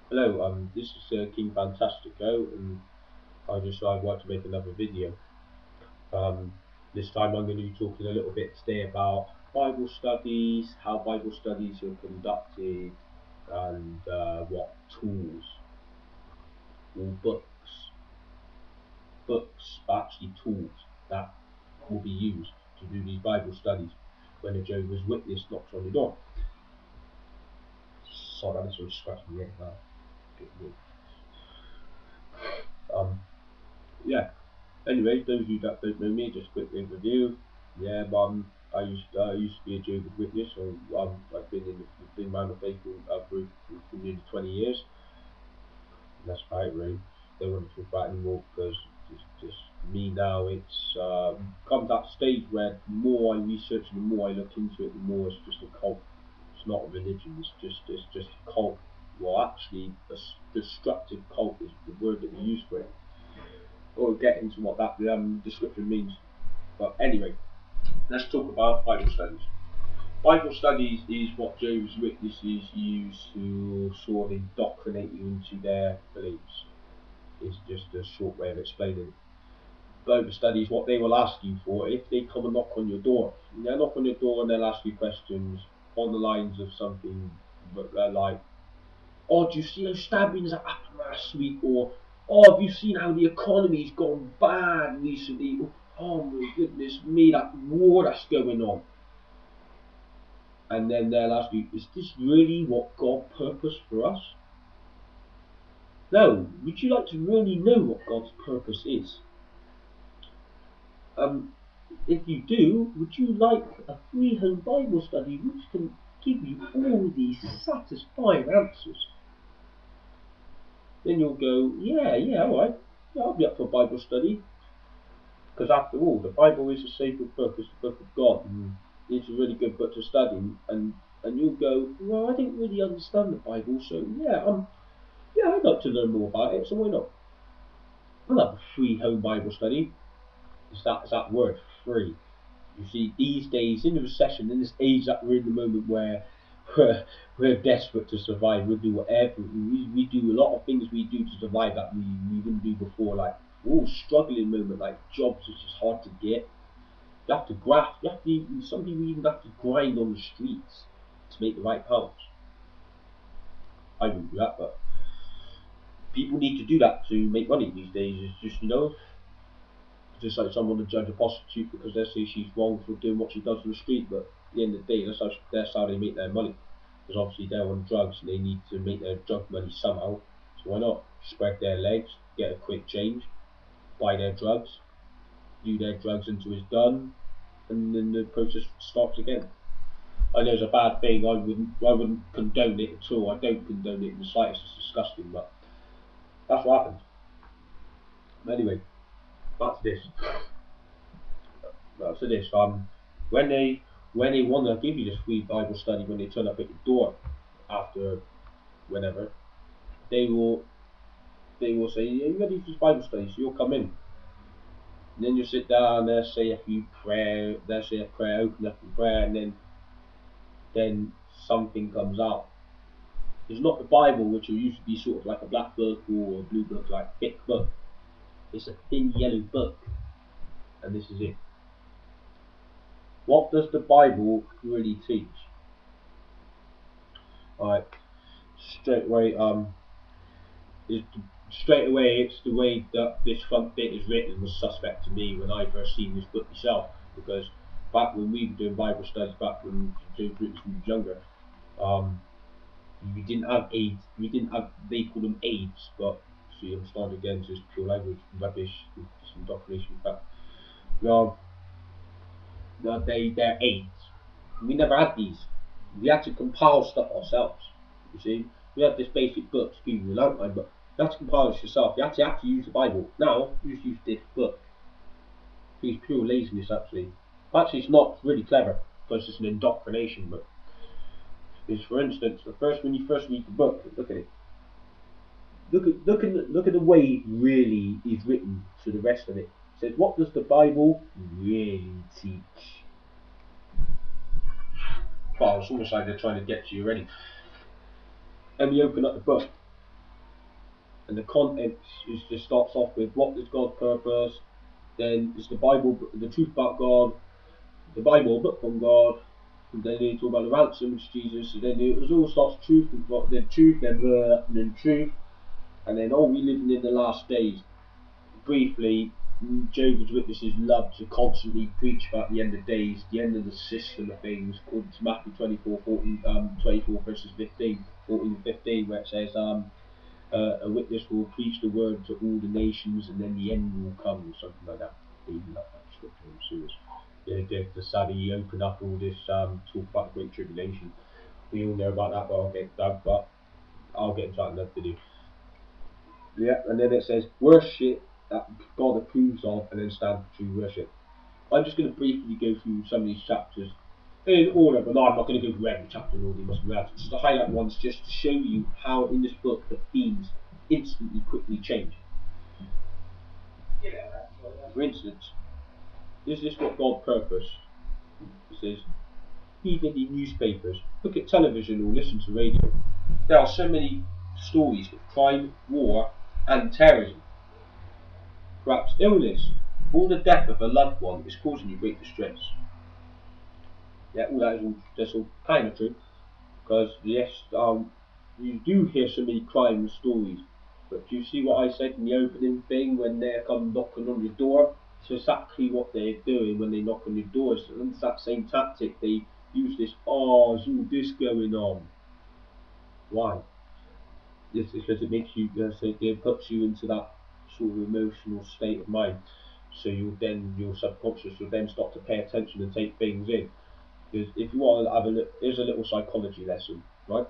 Hello, this is King Fantastico, and I want to make another video. Um, this time I'm going to be talking a little bit today about Bible studies, how Bible studies are conducted, and what tools or books are actually tools that will be used to do these Bible studies when a Jehovah's Witness knocks on the door. Sorry, this was scratching me out. Um, yeah. Anyway, those of you that don't know me, just a quick review. Yeah, I used to be a Jehovah's Witness, so I've been around the faith for nearly 20 years. And that's about it, really. Don't want to talk about it anymore because it's just me now. It's come to that stage where the more I research and the more I look into it, the more it's just a cult. It's not a religion. It's just a cult. Well, actually, a destructive cult is the word that we use for it. We'll get into what that description means. But anyway, let's talk about Bible studies. Bible studies is what Jehovah's Witnesses use to sort of indoctrinate you into their beliefs. It's just a short way of explaining it. Bible studies, what they will ask you for if they come and knock on your door. They'll knock on your door and they'll ask you questions on the lines of something like, "Oh, do you see those stabbings that happened last week?" Or, "Oh, have you seen how the economy's gone bad recently? Oh my goodness me, that war that's going on." And then they'll ask you, "Is this really what God purposed for us?" No. Would you like to really know what God's purpose is? Um, if you do, would you like a free home Bible study which can give you all these satisfying answers? Then you'll go, "Yeah, yeah, all right. Yeah, I'll be up for a Bible study." Because after all, the Bible is a sacred book, it's the book of God, and it's a really good book to study. And you'll go, "Well, I didn't really understand the Bible, so yeah, I'd like to learn more about it, so why not?" I'll have a free home Bible study. It's that word, free. You see, these days, in the recession, in this age that we're in the moment where we're desperate to survive, we'll do whatever. We do a lot of things we do to survive that we wouldn't do before. Like, we're all struggling moment, like jobs is just hard to get. You have to graft, some people even have to grind on the streets to make the right pounds. I wouldn't do that, but people need to do that to make money these days. It's just, just like someone to judge a prostitute because they say she's wrong for doing what she does on the street, but at the end of the day, that's how they make their money. Because obviously they're on drugs and they need to make their drug money somehow. So why not spread their legs, get a quick change, buy their drugs, do their drugs until it's done, and then the process starts again. I know it's a bad thing. I wouldn't condone it at all. I don't condone it in the slightest. It's disgusting, but that's what happens. Anyway, back to this. When they want to give you this free Bible study, when they turn up at your door after whenever, they will they will say, "Are you ready for this Bible study?" So you'll come in. And then you sit down. They'll say a few prayer. They'll say a prayer, open up in prayer, and then something comes out. It's not the Bible, which will usually be sort of like a black book or a blue book, like thick book. It's a thin yellow book, and this is it. What does the Bible really teach? Alright, straight away. Is Straight away, it's the way that this front bit is written was suspect to me when I first seen this book myself. Because back when we were doing Bible studies, back when James Witness was younger, um, we didn't have AIDS. We didn't have. They call them AIDS, but see, I'm starting again. Just pure language rubbish, just indoctrination. But no, no, they're AIDS. We never had these. We had to compile stuff ourselves. You see, we had this basic book to give you an outline, but you had to compile it yourself. You had to actually use the Bible. Now you just use this book. It's pure laziness, actually. Actually, it's not really clever because it's an indoctrination book. Because, for instance, when you first read the book, look at it. Look at the way it really is written to the rest of it. It says, "What does the Bible really teach?" Well, it's almost like they're trying to get to you already. And we open up the book. and the content is just starts off with what is God's purpose, then it's the Bible, the truth about God, the Bible, a book from God, and then they talk about the ransom, which is Jesus, and then it all starts truth, then truth, then truth, and then we living in the last days. Briefly, Jehovah's Witnesses love to constantly preach about the end of days, the end of the system of things, according to Matthew 24 verses 15, 14 and 15, where it says, a witness will preach the word to all the nations, and then the end will come, or something like that. Even that scripture in serious. The Sadie opened up all this talk about the Great Tribulation. We all know about that, but I'll get into that in another video. Yeah, and then it says worship that God approves of, and then stand for true worship. I'm just going to briefly go through some of these chapters in order, but no, I'm not going to go through every chapter in order. You must just to highlight ones, just to show you how in this book the themes instantly, quickly change. For instance, is this what God purposed? It says, read any newspapers, look at television, or listen to radio. There are so many stories of crime, war, and terrorism. Perhaps illness, or the death of a loved one is causing you great distress. Yeah, all that's all kind of true, because yes, you do hear so many crime stories, but do you see what I said in the opening thing when they come knocking on your door? It's exactly what they're doing when they knock on your door. It's that same tactic. They use this, there's all this going on. Why? It's because it makes you, it puts you into that sort of emotional state of mind. So your subconscious will then start to pay attention and take things in. Because if you want to have a look, here's a little psychology lesson, right?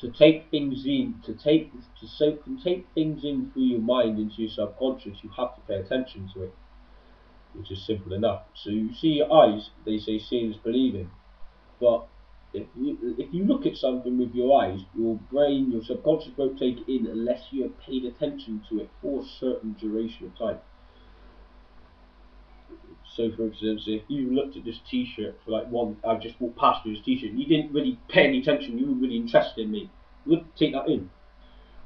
To take things in, to take things in through your mind into your subconscious, you have to pay attention to it, which is simple enough. So you see your eyes, they say seeing is believing, but if you look at something with your eyes, your brain, your subconscious won't take it in unless you have paid attention to it for a certain duration of time. So, for instance, if you looked at this T-shirt for I just walked past you this T-shirt, and you didn't really pay any attention, you weren't really interested in me, you wouldn't take that in.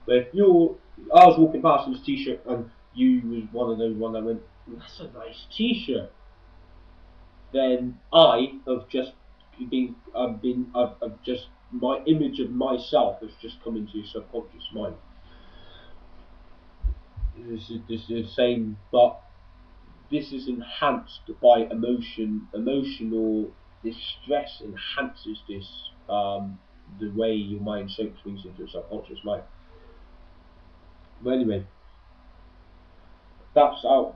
But if I was walking past this T-shirt, and you was one of those one that went, "That's a nice T-shirt," then I have just I've just my image of myself has just come into your subconscious mind. This is the same, but this is enhanced by emotion. Emotional distress enhances this, the way your mind soaks things into your subconscious mind. But anyway, that's how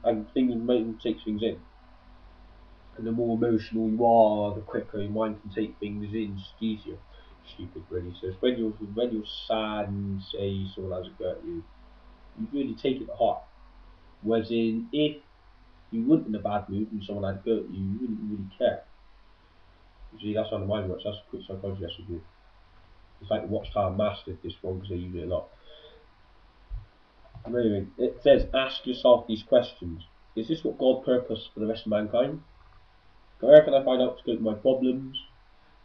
and things take things in. And the more emotional you are, the quicker your mind can take things in. It's easier. Stupid, really. So when you're sad and say someone has a go at you, you really take it to heart. Whereas if you weren't in a bad mood and someone had a go at you, you wouldn't really care. You see, that's how the mind works. That's a quick psychology lesson for you. It's like the Watchtower mastered this one because they use it a lot. Anyway, it says, ask yourself these questions. Is this what God purposed for the rest of mankind? Where can I find out to go to my problems?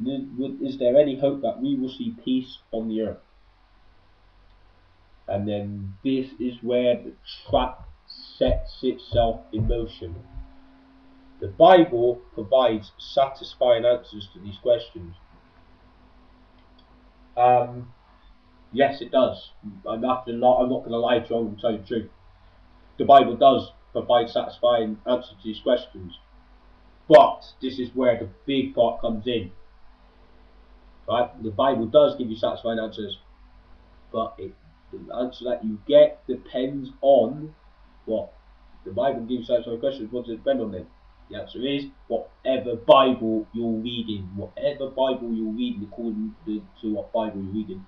Is there any hope that we will see peace on the earth? And then this is where the trap sets itself in motion. The Bible provides satisfying answers to these questions. Yes, it does. I'm not going to lie to you, I'm going to tell you the truth. The Bible does provide satisfying answers to these questions. But this is where the big part comes in. Right? The Bible does give you satisfying answers, but the answer that you get depends on what the Bible gives you satisfying questions. What does it depend on then? The answer is whatever Bible you're reading, according to what Bible you're reading,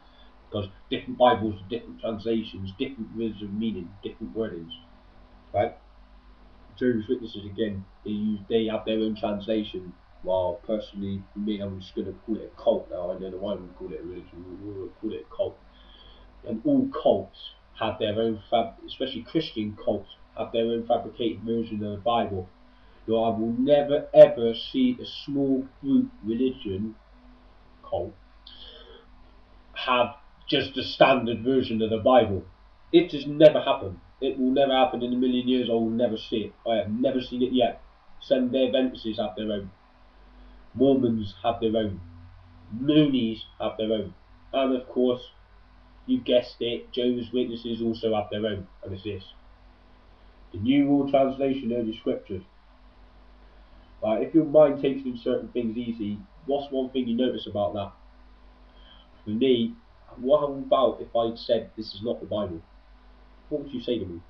because different Bibles, different translations, different words of meaning, different wordings, right? Jehovah's Witnesses again, they have their own translation. While personally, for me, I'm just going to call it a cult now. I don't know why we call it a religion. We'll call it a cult. And all cults have their own, especially Christian cults, have their own fabricated version of the Bible. I will never ever see a small group religion cult have just a standard version of the Bible. It has never happened. It will never happen in a million years. I will never see it. I have never seen it yet. Seventh-day Adventists have their own. Mormons have their own. Moonies have their own. And of course, you guessed it, Jehovah's Witnesses also have their own. And it's this: the New World Translation of the Scriptures. If your mind takes in certain things easy, what's one thing you notice about that? For me, what about if I'd said this is not the Bible? What would you say to me?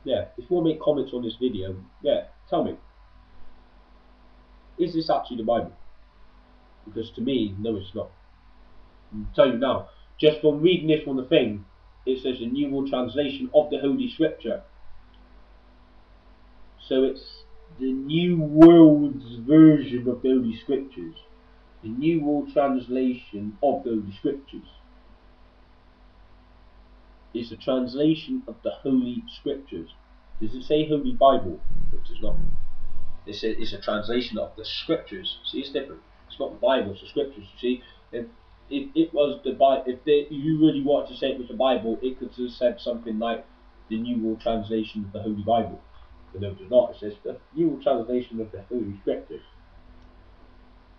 Yeah, if you want to make comments on this video, yeah, tell me. Is this actually the Bible? Because to me, no, it's not. I'll tell you now, just from reading this on the thing, it says the New World Translation of the Holy Scripture. So it's the New World's version of the Holy Scriptures. The New World Translation of the Holy Scriptures. It's a translation of the Holy Scriptures. Does it say Holy Bible? It does not. It's a translation of the Scriptures. See, it's different. It's not the Bible, it's the Scriptures. You see, if it was the Bible, if you really wanted to say it was the Bible, it could have said something like the New World Translation of the Holy Bible. But no, it does not. It says the New World Translation of the Holy Scriptures.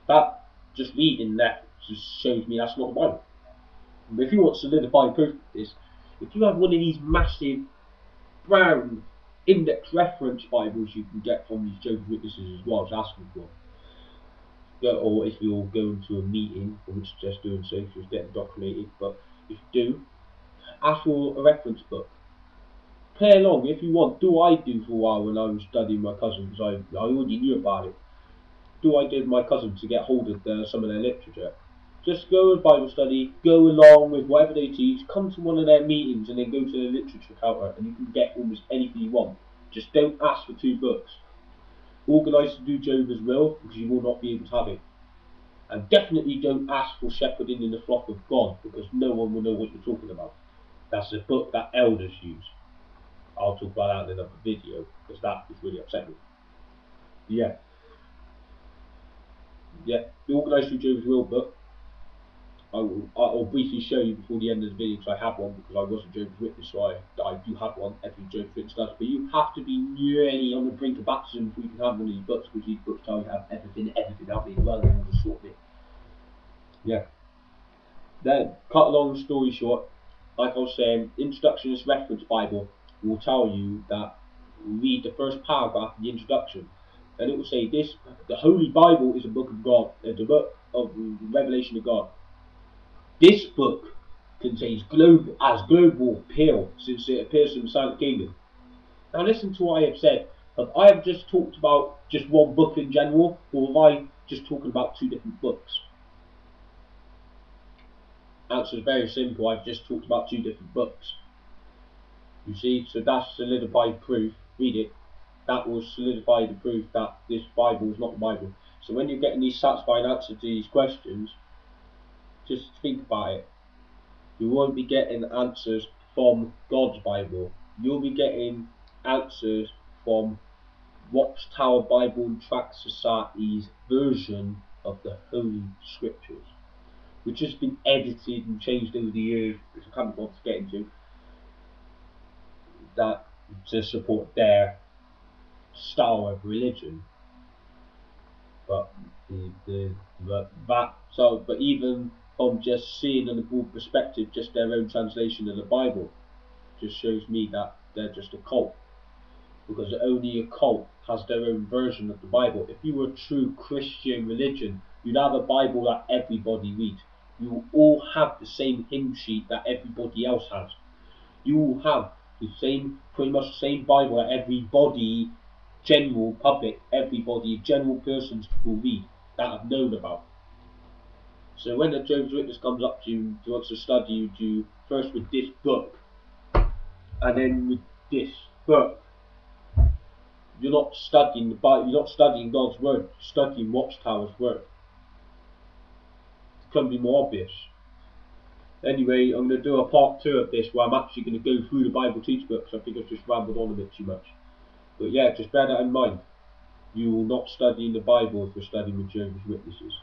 That, just reading that, just shows me that's not the Bible. But if you want solidified proof of this, if you have one of these massive brown index reference Bibles you can get from these Jehovah's Witnesses as well, I was asking for. Or if you're going to a meeting, I would suggest doing so if you're getting indoctrinated. But if you do, ask for a reference book. Play along if you want. Do I do for a while when I was studying my cousin, because I already knew about it. Do I did my cousin to get hold of some of their literature. Just go to Bible study, go along with whatever they teach, come to one of their meetings and then go to the literature counter and you can get almost anything you want. Just don't ask for 2 books. Organise to do Jehovah's will, because you will not be able to have it. And definitely don't ask for shepherding in the flock of God, because no one will know what you're talking about. That's a book that elders use. I'll talk about that in another video, because that is really upsetting. Yeah, the Organised to Jehovah's Will book, I'll briefly show you before the end of the video, because I have one, because I was a Jehovah's Witness, so I do have one. Every Jehovah's Witness does, but you have to be nearly on the brink of baptism before you can have one of these books, because these books tell you to have everything out there, well, and all the sort of it. Yeah. Then, cut a long story short, like I was saying, Introductionist Reference Bible will tell you that, read the first paragraph of the introduction, and it will say this: the Holy Bible is a book of God, the book of revelation of God. This book contains global appeal, since it appears in the Silent Kingdom. Now listen to what I have said. Have I have just talked about just one book in general, or have I just talking about 2 different books? Answer is very simple. I've just talked about 2 different books. You see, so that's solidified proof. Read it. That will solidify the proof that this Bible is not the Bible. So when you're getting these satisfying answers to these questions, just think about it. You won't be getting answers from God's Bible. You'll be getting answers from Watchtower Bible and Tract Society's version of the Holy Scriptures, which has been edited and changed over the years, which I can't bother to get into, that to support their style of religion. But even from just seeing in a broad perspective, just their own translation of the Bible just shows me that they're just a cult, because only a cult has their own version of the Bible. If you were a true Christian religion, you'd have a Bible that everybody reads. You will all have the same hymn sheet that everybody else has. You will have the same, pretty much the same Bible that everybody, general public, everybody, general persons will read, that have known about. So when a Jehovah's Witness comes up to you and wants to study you, do first with this book, and then with this book. You're not studying the Bible, you're not studying God's word, you're studying Watchtower's word. It couldn't be more obvious. Anyway, I'm going to do a part 2 of this, where I'm actually going to go through the Bible teach books. I think I've just rambled on a bit too much. But yeah, just bear that in mind. You will not study the Bible if you're studying with Jehovah's Witnesses.